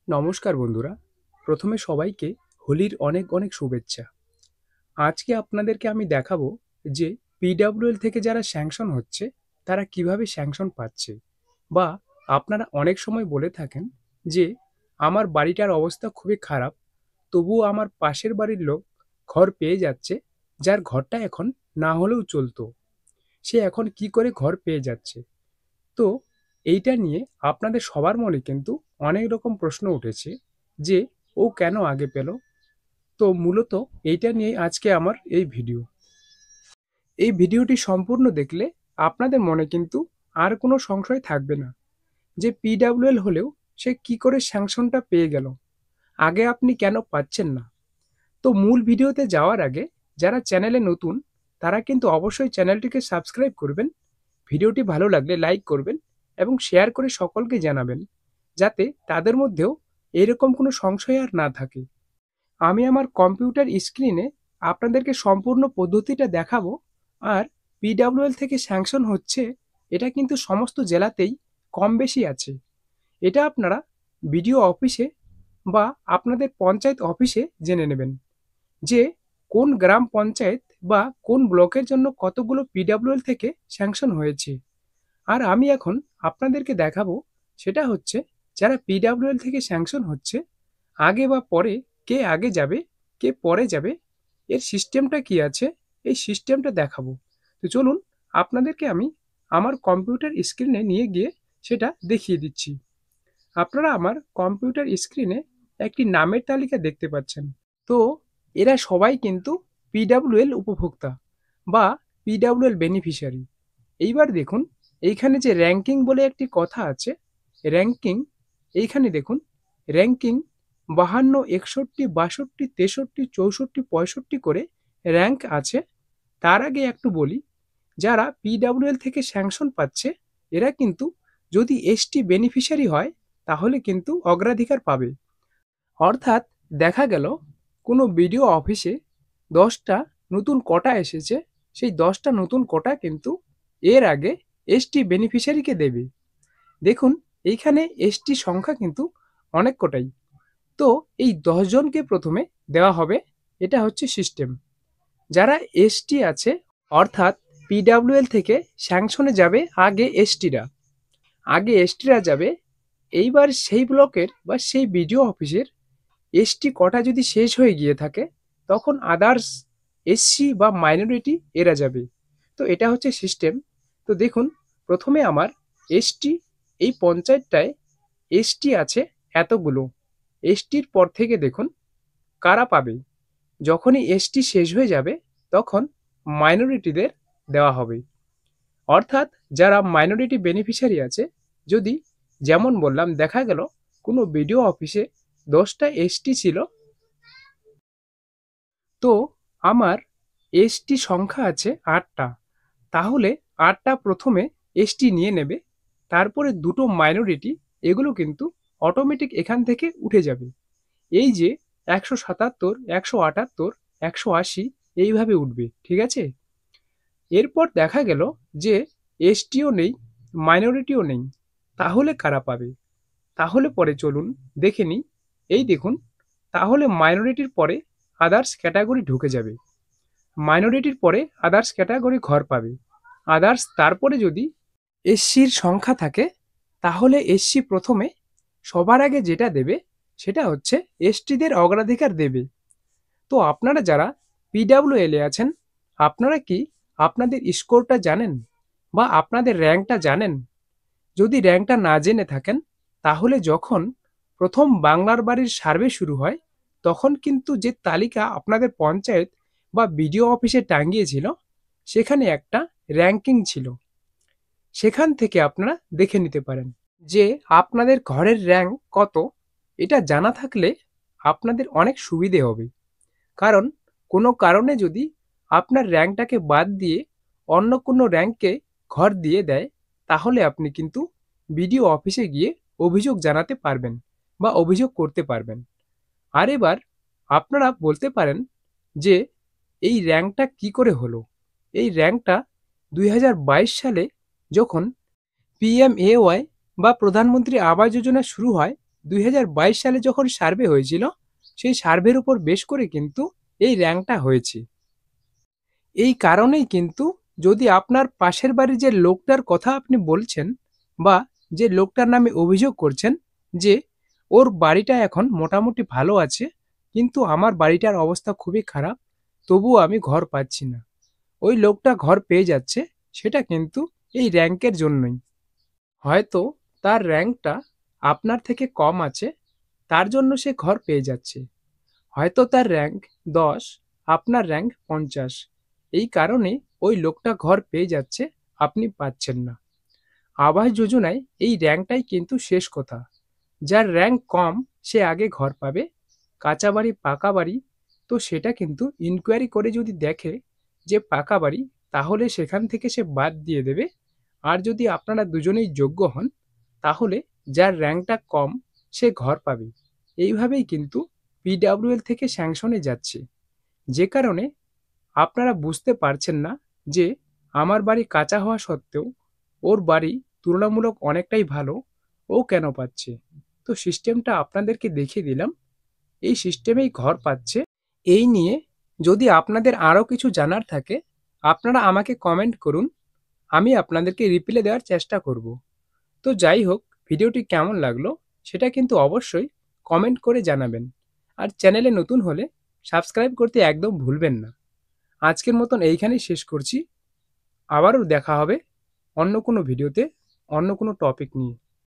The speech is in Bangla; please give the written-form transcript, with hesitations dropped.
নমস্কার বন্ধুরা। প্রথমে সবাইকে হোলির অনেক অনেক শুভেচ্ছা। আজকে আপনাদেরকে আমি দেখাবো যে পিডব্লিউএল থেকে যারা স্যাংশন হচ্ছে তারা কিভাবে স্যাংশন পাচ্ছে। বা আপনারা অনেক সময় বলে থাকেন যে আমার বাড়িটার অবস্থা খুবই খারাপ, তবুও আমার পাশের বাড়ির লোক ঘর পেয়ে যাচ্ছে, যার ঘরটা এখন না হলেও চলতো। সে এখন কি করে ঘর পেয়ে যাচ্ছে? তো এইটা নিয়ে আপনাদের সবার মনে কিন্তু অনেক রকম প্রশ্ন উঠেছে যে ও কেন আগে পেল। তো মূলত এইটা নিয়ে আজকে আমার এই ভিডিও। এই ভিডিওটি সম্পূর্ণ দেখলে আপনাদের মনে কিন্তু আর কোনো সংশয় থাকবে না যে পিডব্লিউএল হলেও সে কি করে স্যাংশনটা পেয়ে গেল, আগে আপনি কেন পাচ্ছেন না। তো মূল ভিডিওতে যাওয়ার আগে যারা চ্যানেলে নতুন তারা কিন্তু অবশ্যই চ্যানেলটিকে সাবস্ক্রাইব করবেন, ভিডিওটি ভালো লাগলে লাইক করবেন এবং শেয়ার করে সকলকে জানাবেন, যাতে তাদের মধ্যেও এরকম কোনো সংশয় আর না থাকে। আমি আমার কম্পিউটার স্ক্রিনে আপনাদেরকে সম্পূর্ণ পদ্ধতিটা দেখাবো। আর পিডব্লিউএল থেকে স্যাংশন হচ্ছে এটা কিন্তু সমস্ত জেলাতেই কম বেশি আছে। এটা আপনারা বিডিও অফিসে বা আপনাদের পঞ্চায়েত অফিসে জেনে নেবেন যে কোন গ্রাম পঞ্চায়েত বা কোন ব্লকের জন্য কতগুলো পিডব্লিউএল থেকে স্যাংশন হয়েছে। আর আমি এখন আপনাদেরকে দেখাবো সেটা হচ্ছে যারা পিডব্লিউএল থেকে স্যাংশন হচ্ছে আগে বা পরে, কে আগে যাবে কে পরে যাবে, এর সিস্টেমটা কি আছে, এই সিস্টেমটা দেখাবো। তো চলুন আপনাদেরকে আমি আমার কম্পিউটার স্ক্রিনে নিয়ে গিয়ে সেটা দেখিয়ে দিচ্ছি। আপনারা আমার কম্পিউটার স্ক্রিনে একটি নামের তালিকা দেখতে পাচ্ছেন। তো এরা সবাই কিন্তু পিডব্লিউএল উপভোক্তা বা পিডব্লিউএল বেনিফিশিয়ারি। এইবার দেখুন এইখানে যে র্যাঙ্কিং বলে একটি কথা আছে, র্যাঙ্কিং, এইখানে দেখুন র্যাঙ্কিং 52, 61, 62, 63, 64, 65 করে র্যাঙ্ক আছে। তার আগে একটু বলি, যারা পিডব্লিউএল থেকে স্যাংশন পাচ্ছে এরা কিন্তু যদি এসটি বেনিফিশিয়ারি হয় তাহলে কিন্তু অগ্রাধিকার পাবে। অর্থাৎ দেখা গেল কোনো বিডিও অফিসে 10টা নতুন কোটা এসেছে, সেই 10টা নতুন কোটা কিন্তু এর আগে এসটি বেনিফিশিয়ারিকে দেবে। দেখুন এইখানে এসটি সংখ্যা কিন্তু অনেক কোটাই। তো এই 10 জনকে প্রথমে দেওয়া হবে, এটা হচ্ছে সিস্টেম। যারা এসটি আছে অর্থাৎ পিডব্লিউএল থেকে স্যাংশনে যাবে আগে এসটিরা যাবে। এইবার সেই ব্লকের বা সেই বিডিও অফিসের এসটি কোটা যদি শেষ হয়ে গিয়ে থাকে তখন আদার্স এসসি বা মাইনরিটি এরা যাবে। তো এটা হচ্ছে সিস্টেম। তো দেখুন প্রথমে আমার এসটি, এই পঞ্চায়েতটায় এসটি আছে এতগুলো। এসটির পর থেকে দেখুন কারা পাবে, যখনই এসটি শেষ হয়ে যাবে তখন মাইনরিটিদের দেওয়া হবে। অর্থাৎ যারা মাইনরিটি বেনিফিশিয়ারি আছে, যদি যেমন বললাম দেখা গেল কোনো বিডিও অফিসে 10টা এসটি ছিল, তো আমার এসটি সংখ্যা আছে 8টা, তাহলে 8টা প্রথমে এসটি নিয়ে নেবে, তারপরে দুটো মাইনরিটি, এগুলো কিন্তু অটোমেটিক এখান থেকে উঠে যাবে। এই যে 177, 178, 180 এইভাবে উঠবে, ঠিক আছে। এরপর দেখা গেল যে এসটিও নেই, মাইনরিটিও নেই, তাহলে কারা পাবে? তাহলে পরে চলুন দেখে নিই। এই দেখুন, তাহলে মাইনরিটির পরে আদার্স ক্যাটাগরি ঢুকে যাবে, মাইনরিটির পরে আদার্স ক্যাটাগরি ঘর পাবে। আদার্স তারপরে যদি এসসির সংখ্যা থাকে তাহলে এসসি প্রথমে সবার আগে যেটা দেবে সেটা হচ্ছে এসটিদের অগ্রাধিকার দেবে। তো আপনারা যারা পিডব্লিউএল এ আছেন, আপনারা কি আপনাদের স্কোরটা জানেন বা আপনাদের র্যাঙ্কটা জানেন? যদি র্যাঙ্কটা না জেনে থাকেন তাহলে যখন প্রথম বাংলার বাড়ির সার্ভে শুরু হয় তখন কিন্তু যে তালিকা আপনাদের পঞ্চায়েত বা বিডিও অফিসে টাঙিয়েছিল সেখানে একটা র্যাঙ্কিং ছিল, সেখান থেকে আপনারা দেখে নিতে পারেন যে আপনাদের ঘরের র্যাঙ্ক কত। এটা জানা থাকলে আপনাদের অনেক সুবিধে হবে। কারণ কোনো কারণে যদি আপনার র্যাঙ্কটাকে বাদ দিয়ে অন্য কোনো র্যাঙ্কে ঘর দিয়ে দেয় তাহলে আপনি কিন্তু বিডিও অফিসে গিয়ে অভিযোগ জানাতে পারবেন বা অভিযোগ করতে পারবেন। আর এবার আপনারা বলতে পারেন যে এই র্যাঙ্কটা কি করে হলো? এই র্যাঙ্কটা 2022 সালে যখন পিএমএওয়াই বা প্রধানমন্ত্রী আবাস যোজনা শুরু হয় 2022 সালে যখন সার্ভে হয়েছিল, সেই সার্ভের উপর বেশ করে কিন্তু এই র্যাঙ্কটা হয়েছে। এই কারণেই কিন্তু যদি আপনার পাশের বাড়ির যে লোকটার কথা আপনি বলছেন বা যে লোকটার নামে অভিযোগ করছেন যে ওর বাড়িটা এখন মোটামুটি ভালো আছে, কিন্তু আমার বাড়িটার অবস্থা খুবই খারাপ, তবুও আমি ঘর পাচ্ছি না, ওই লোকটা ঘর পেয়ে যাচ্ছে, সেটা কিন্তু এই র্যাঙ্কের জন্যই। হয়তো তার র্যাঙ্কটা আপনার থেকে কম আছে, তার জন্য সে ঘর পেয়ে যাচ্ছে। হয়তো তার র্যাঙ্ক 10, আপনার র্যাঙ্ক 50, এই কারণে ওই লোকটা ঘর পেয়ে যাচ্ছে, আপনি পাচ্ছেন না। আবাস যোজনায় এই র্যাঙ্কটাই কিন্তু শেষ কথা। যার র্যাঙ্ক কম সে আগে ঘর পাবে, কাঁচা বাড়ি পাকা বাড়ি, তো সেটা কিন্তু ইনকোয়ারি করে যদি দেখে যে পাকা বাড়ি, তাহলে সেখান থেকে সে বাদ দিয়ে দেবে। আর যদি আপনারা দুজনেই যোগ্য হন, তাহলে যার র্যাঙ্কটা কম সে ঘর পাবে। এইভাবেই কিন্তু পিডাব্লিউএল থেকে স্যাংশনে যাচ্ছে, যে কারণে আপনারা বুঝতে পারছেন না যে আমার বাড়ি কাঁচা হওয়া সত্ত্বেও ওর বাড়ি তুলনামূলক অনেকটাই ভালো, ও কেন পাচ্ছে। তো সিস্টেমটা আপনাদেরকে দেখিয়ে দিলাম, এই সিস্টেমেই ঘর পাচ্ছে। এই নিয়ে যদি আপনাদের আরও কিছু জানার থাকে, আপনারা আমাকে কমেন্ট করুন, আমি আপনাদেরকে রিপ্লাই দেওয়ার চেষ্টা করব। তো যাই হোক, ভিডিওটি কেমন লাগলো সেটা কিন্তু অবশ্যই কমেন্ট করে জানাবেন। আর চ্যানেলে নতুন হলে সাবস্ক্রাইব করতে একদম ভুলবেন না। আজকের মতন এইখানেই শেষ করছি। আবারও দেখা হবে অন্য কোনো ভিডিওতে, অন্য কোনো টপিক নিয়ে।